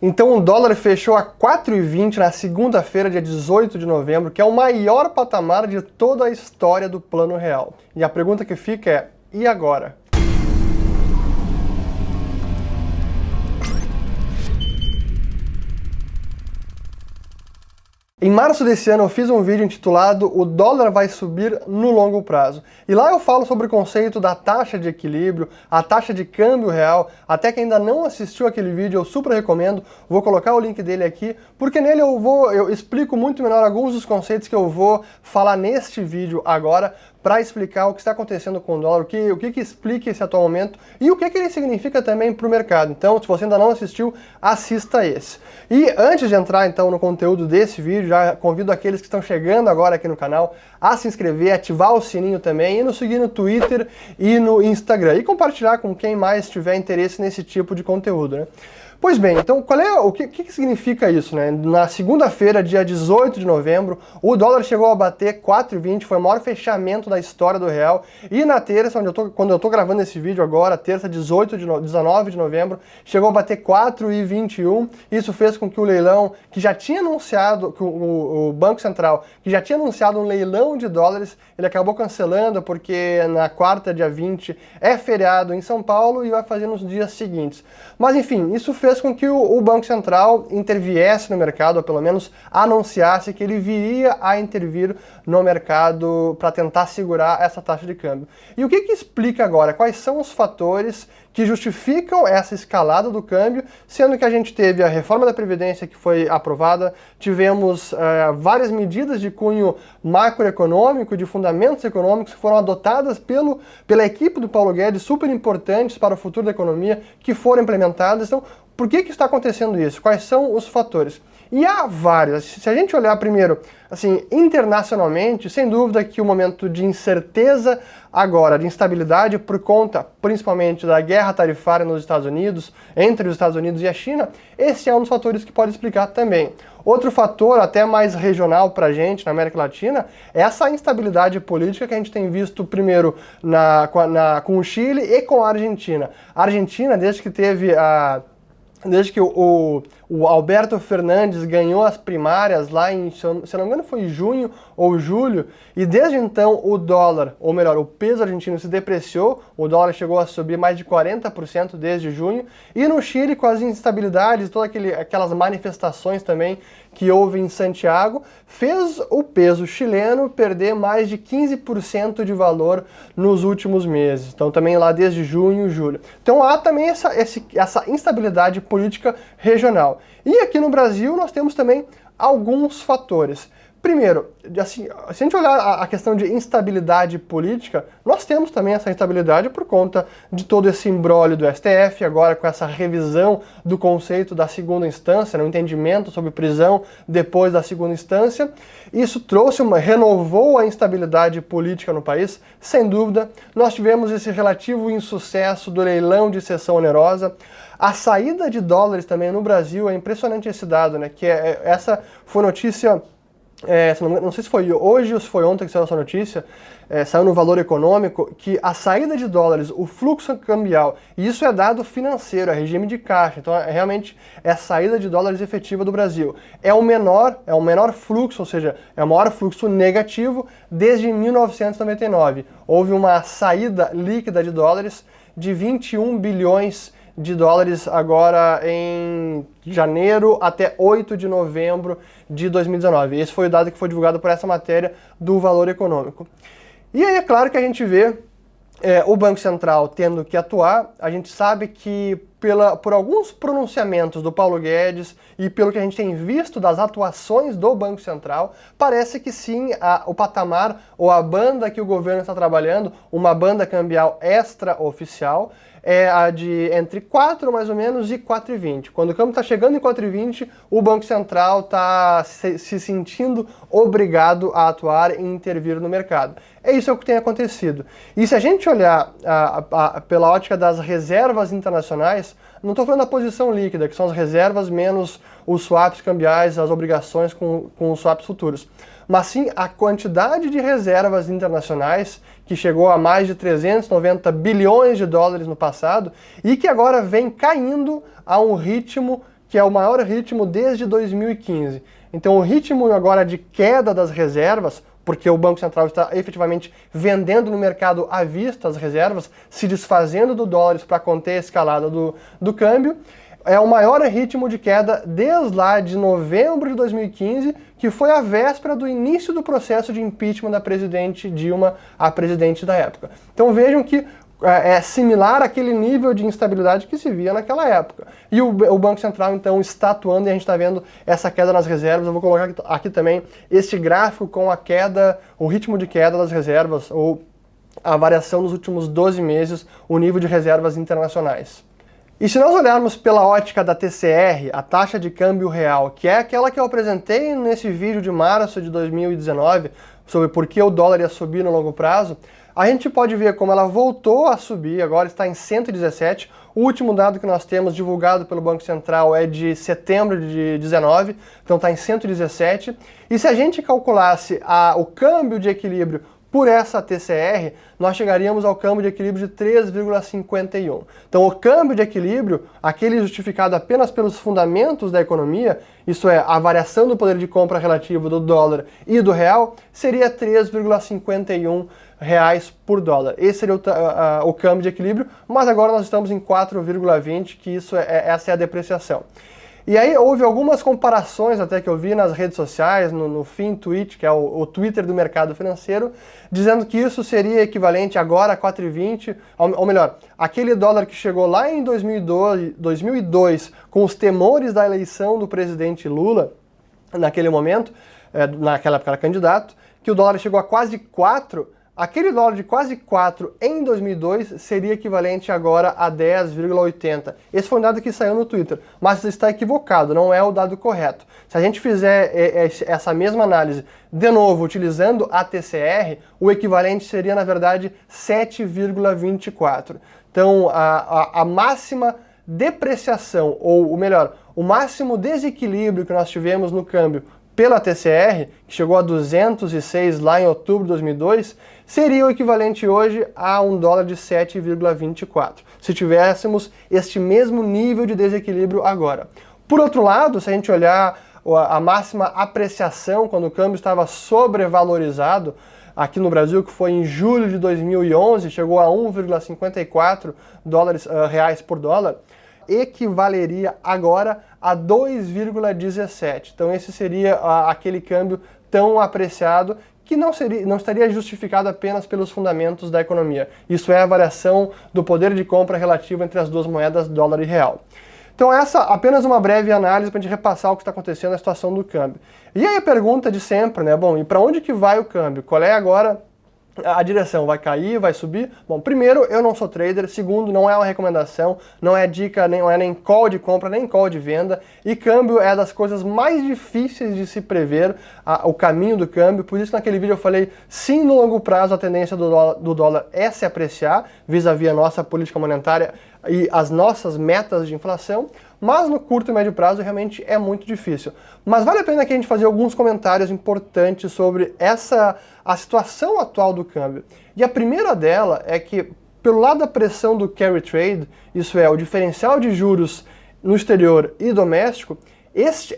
Então o dólar fechou a 4,20 na segunda-feira, dia 18 de novembro, que é o maior patamar de toda a história do Plano Real. E a pergunta que fica é, e agora? Em março desse ano eu fiz um vídeo intitulado O dólar vai subir no longo prazo. E lá eu falo sobre o conceito da taxa de equilíbrio, a taxa de câmbio real. Até quem ainda não assistiu aquele vídeo, eu super recomendo. Vou colocar o link dele aqui, porque nele eu explico muito melhor alguns dos conceitos que eu vou falar neste vídeo agora, para explicar o que está acontecendo com o dólar, o que explica esse atual momento e o que ele significa também para o mercado. Então, se você ainda não assistiu, assista esse. E antes de entrar então no conteúdo desse vídeo, já convido aqueles que estão chegando agora aqui no canal a se inscrever, ativar o sininho também e nos seguir no Twitter e no Instagram e compartilhar com quem mais tiver interesse nesse tipo de conteúdo, né? Pois bem, então o que significa isso, né? Na segunda-feira, dia 18 de novembro, o dólar chegou a bater 4,20, foi o maior fechamento da história do real. E na terça, quando eu tô gravando esse vídeo agora, terça 19 de novembro, chegou a bater 4,21. Isso fez com que o leilão, que já tinha anunciado, que o Banco Central, que já tinha anunciado um leilão de dólares, ele acabou cancelando porque na quarta, dia 20, é feriado em São Paulo e vai fazer nos dias seguintes. Mas enfim, isso fez com que o Banco Central interviesse no mercado, ou pelo menos anunciasse que ele viria a intervir no mercado para tentar segurar essa taxa de câmbio. E o que explica agora? Quais são os fatores que justificam essa escalada do câmbio, sendo que a gente teve a reforma da Previdência que foi aprovada, tivemos várias medidas de cunho macroeconômico, de fundamentos econômicos que foram adotadas pela equipe do Paulo Guedes, super importantes para o futuro da economia, que foram implementadas. Então, por que está acontecendo isso? Quais são os fatores? E há vários. Se a gente olhar primeiro, assim, internacionalmente, sem dúvida que o momento de incerteza agora, de instabilidade por conta, principalmente, da guerra tarifária nos Estados Unidos, entre os Estados Unidos e a China, esse é um dos fatores que pode explicar também. Outro fator, até mais regional para a gente, na América Latina, é essa instabilidade política que a gente tem visto primeiro com o Chile e com a Argentina. A Argentina, desde que o Alberto Fernandes ganhou as primárias lá em, se eu não me engano, foi junho ou julho, e desde então o dólar, ou melhor, o peso argentino se depreciou, o dólar chegou a subir mais de 40% desde junho, e no Chile, com as instabilidades, todas aquelas manifestações também que houve em Santiago, fez o peso chileno perder mais de 15% de valor nos últimos meses. Então também lá desde junho, julho. Então há também essa instabilidade política regional. E aqui no Brasil nós temos também alguns fatores. Primeiro, assim, se a gente olhar a questão de instabilidade política, nós temos também essa instabilidade por conta de todo esse imbróglio do STF, agora com essa revisão do conceito da segunda instância, no entendimento sobre prisão depois da segunda instância. Isso renovou a instabilidade política no país, sem dúvida. Nós tivemos esse relativo insucesso do leilão de cessão onerosa. A saída de dólares também no Brasil, é impressionante esse dado, né? Essa foi notícia... não sei se foi hoje ou se foi ontem que saiu essa notícia, saiu no Valor Econômico, que a saída de dólares, o fluxo cambial, e isso é dado financeiro, é regime de caixa, então realmente é a saída de dólares efetiva do Brasil. É o menor fluxo, ou seja, é o maior fluxo negativo desde 1999. Houve uma saída líquida de dólares de 21 bilhões de dólares agora em janeiro até 8 de novembro de 2019. Esse foi o dado que foi divulgado por essa matéria do Valor Econômico. E aí é claro que a gente vê o Banco Central tendo que atuar. A gente sabe que por alguns pronunciamentos do Paulo Guedes e pelo que a gente tem visto das atuações do Banco Central, parece que sim, o patamar ou a banda que o governo está trabalhando, uma banda cambial extraoficial, é a de entre 4 mais ou menos e 4,20. Quando o câmbio está chegando em 4,20, o Banco Central está se sentindo obrigado a atuar e intervir no mercado. É isso que tem acontecido. E se a gente olhar pela ótica das reservas internacionais, não estou falando da posição líquida, que são as reservas menos os swaps cambiais, as obrigações com os swaps futuros, mas sim a quantidade de reservas internacionais, que chegou a mais de 390 bilhões de dólares no passado, e que agora vem caindo a um ritmo que é o maior ritmo desde 2015. Então o ritmo agora de queda das reservas, porque o Banco Central está efetivamente vendendo no mercado à vista as reservas, se desfazendo do dólares para conter a escalada do câmbio, é o maior ritmo de queda desde lá de novembro de 2015, que foi a véspera do início do processo de impeachment da presidente Dilma, a presidente da época. Então vejam que é similar àquele nível de instabilidade que se via naquela época. E o Banco Central, então, está atuando e a gente está vendo essa queda nas reservas. Eu vou colocar aqui também este gráfico com a queda, o ritmo de queda das reservas, ou a variação nos últimos 12 meses, o nível de reservas internacionais. E se nós olharmos pela ótica da TCR, a taxa de câmbio real, que é aquela que eu apresentei nesse vídeo de março de 2019, sobre por que o dólar ia subir no longo prazo, a gente pode ver como ela voltou a subir, agora está em 117. O último dado que nós temos divulgado pelo Banco Central é de setembro de 19, então está em 117. E se a gente calculasse o câmbio de equilíbrio por essa TCR, nós chegaríamos ao câmbio de equilíbrio de 3,51. Então o câmbio de equilíbrio, aquele justificado apenas pelos fundamentos da economia, isso é, a variação do poder de compra relativo do dólar e do real, seria 3,51 reais por dólar. Esse seria o câmbio de equilíbrio, mas agora nós estamos em 4,20, que essa é a depreciação. E aí houve algumas comparações até que eu vi nas redes sociais, no FinTwitch, que é o Twitter do mercado financeiro, dizendo que isso seria equivalente agora a 4,20, ou melhor, aquele dólar que chegou lá em 2002 com os temores da eleição do presidente Lula, naquele momento, naquela época era candidato, que o dólar chegou a quase 4. Aquele dólar de quase 4 em 2002 seria equivalente agora a 10,80. Esse foi um dado que saiu no Twitter, mas está equivocado, não é o dado correto. Se a gente fizer essa mesma análise de novo utilizando a TCR, o equivalente seria na verdade 7,24. Então a máxima depreciação, ou melhor, o máximo desequilíbrio que nós tivemos no câmbio pela TCR, que chegou a 206 lá em outubro de 2002, seria o equivalente hoje a um dólar de 7,24, se tivéssemos este mesmo nível de desequilíbrio agora. Por outro lado, se a gente olhar a máxima apreciação, quando o câmbio estava sobrevalorizado, aqui no Brasil, que foi em julho de 2011, chegou a 1,54 reais por dólar, equivaleria agora a 2,17. Então esse seria aquele câmbio tão apreciado que não estaria justificado apenas pelos fundamentos da economia. Isso é a variação do poder de compra relativo entre as duas moedas, dólar e real. Então essa apenas uma breve análise para a gente repassar o que está acontecendo na situação do câmbio. E aí a pergunta de sempre, né? Bom, e para onde que vai o câmbio? Qual é agora a direção? Vai cair, vai subir? Bom, primeiro, eu não sou trader. Segundo, não é uma recomendação, não é dica, não é nem call de compra, nem call de venda. E câmbio é das coisas mais difíceis de se prever, o caminho do câmbio. Por isso, naquele vídeo eu falei, sim, no longo prazo a tendência do dólar é se apreciar, vis-à-vis a nossa política monetária e as nossas metas de inflação, mas no curto e médio prazo realmente é muito difícil. Mas vale a pena que a gente fazer alguns comentários importantes sobre a situação atual do câmbio. E a primeira dela é que, pelo lado da pressão do carry trade, isso é, o diferencial de juros no exterior e doméstico,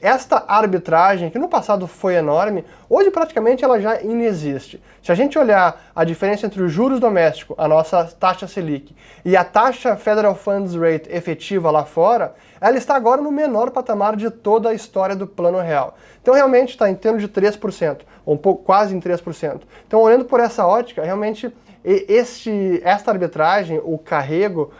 esta arbitragem, que no passado foi enorme, hoje praticamente ela já inexiste. Se a gente olhar a diferença entre os juros domésticos, a nossa taxa Selic, e a taxa Federal Funds Rate efetiva lá fora, ela está agora no menor patamar de toda a história do Plano Real. Então realmente está em torno de 3%, ou um pouco quase em 3%. Então olhando por essa ótica, realmente esta arbitragem, o carrego,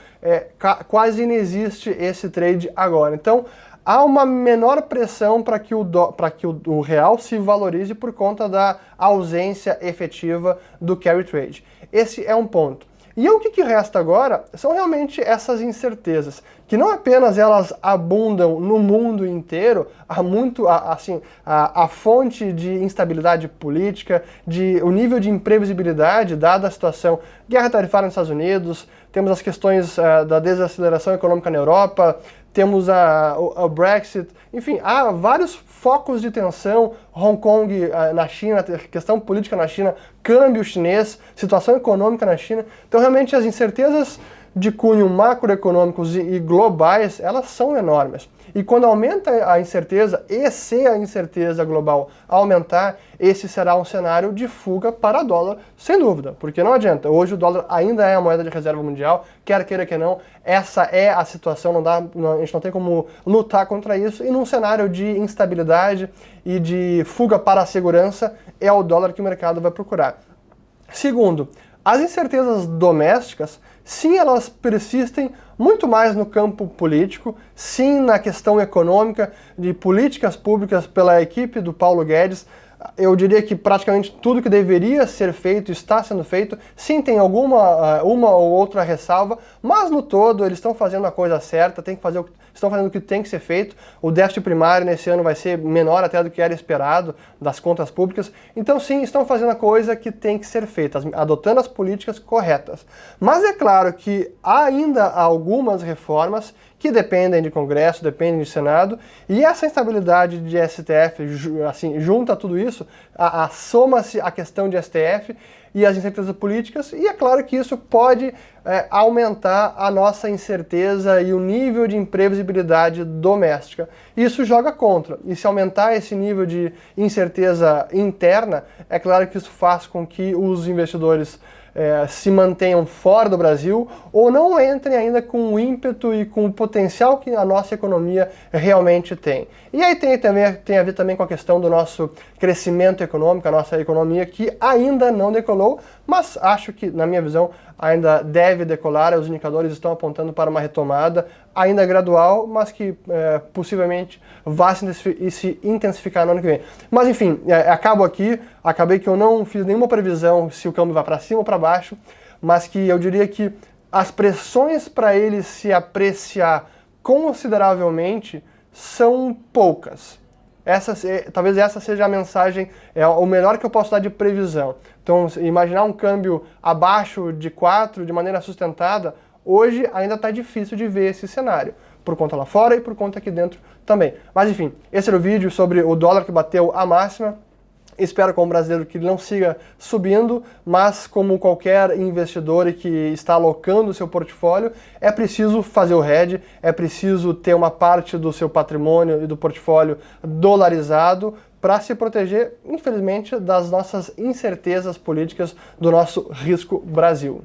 quase inexiste esse trade agora. Então há uma menor pressão para que o real se valorize por conta da ausência efetiva do carry trade. Esse é um ponto. E o que resta agora são realmente essas incertezas, que não apenas elas abundam no mundo inteiro, a fonte de instabilidade política, o nível de imprevisibilidade dada a situação, guerra tarifária nos Estados Unidos, temos as questões da desaceleração econômica na Europa, temos o Brexit, enfim, há vários focos de tensão, Hong Kong na China, questão política na China, câmbio chinês, situação econômica na China. Então realmente as incertezas de cunho macroeconômicos e globais, elas são enormes. E quando aumenta a incerteza, e se a incerteza global aumentar, esse será um cenário de fuga para dólar, sem dúvida, porque não adianta. Hoje o dólar ainda é a moeda de reserva mundial, quer queira que não, essa é a situação, a gente não tem como lutar contra isso, e num cenário de instabilidade e de fuga para a segurança, é o dólar que o mercado vai procurar. Segundo, as incertezas domésticas, sim, elas persistem muito mais no campo político, sim, na questão econômica, de políticas públicas pela equipe do Paulo Guedes. Eu diria que praticamente tudo que deveria ser feito está sendo feito. Sim, tem uma ou outra ressalva, mas no todo eles estão fazendo a coisa certa, estão fazendo o que tem que ser feito. O déficit primário nesse ano vai ser menor até do que era esperado das contas públicas. Então sim, estão fazendo a coisa que tem que ser feita, adotando as políticas corretas. Mas é claro que há ainda algumas reformas que dependem de Congresso, dependem de Senado, e essa instabilidade de STF, assim, junta tudo isso, soma-se a questão de STF e as incertezas políticas, e é claro que isso pode aumentar a nossa incerteza e o nível de imprevisibilidade doméstica. Isso joga contra, e se aumentar esse nível de incerteza interna, é claro que isso faz com que os investidores se mantenham fora do Brasil ou não entrem ainda com o ímpeto e com o potencial que a nossa economia realmente tem. E aí tem a ver também com a questão do nosso crescimento econômico, a nossa economia que ainda não decolou, mas acho que, na minha visão, ainda deve decolar. Os indicadores estão apontando para uma retomada, ainda gradual, mas que possivelmente vai se intensificar no ano que vem. Mas enfim, acabei que eu não fiz nenhuma previsão se o câmbio vai para cima ou para baixo, mas que eu diria que as pressões para ele se apreciar consideravelmente são poucas. Talvez essa seja a mensagem, o melhor que eu posso dar de previsão. Então, imaginar um câmbio abaixo de 4 de maneira sustentada, hoje ainda está difícil de ver esse cenário, por conta lá fora e por conta aqui dentro também. Mas enfim, esse era o vídeo sobre o dólar que bateu a máxima. Espero, como brasileiro, que ele não siga subindo, mas como qualquer investidor que está alocando o seu portfólio, é preciso fazer o hedge, é preciso ter uma parte do seu patrimônio e do portfólio dolarizado para se proteger, infelizmente, das nossas incertezas políticas, do nosso risco Brasil.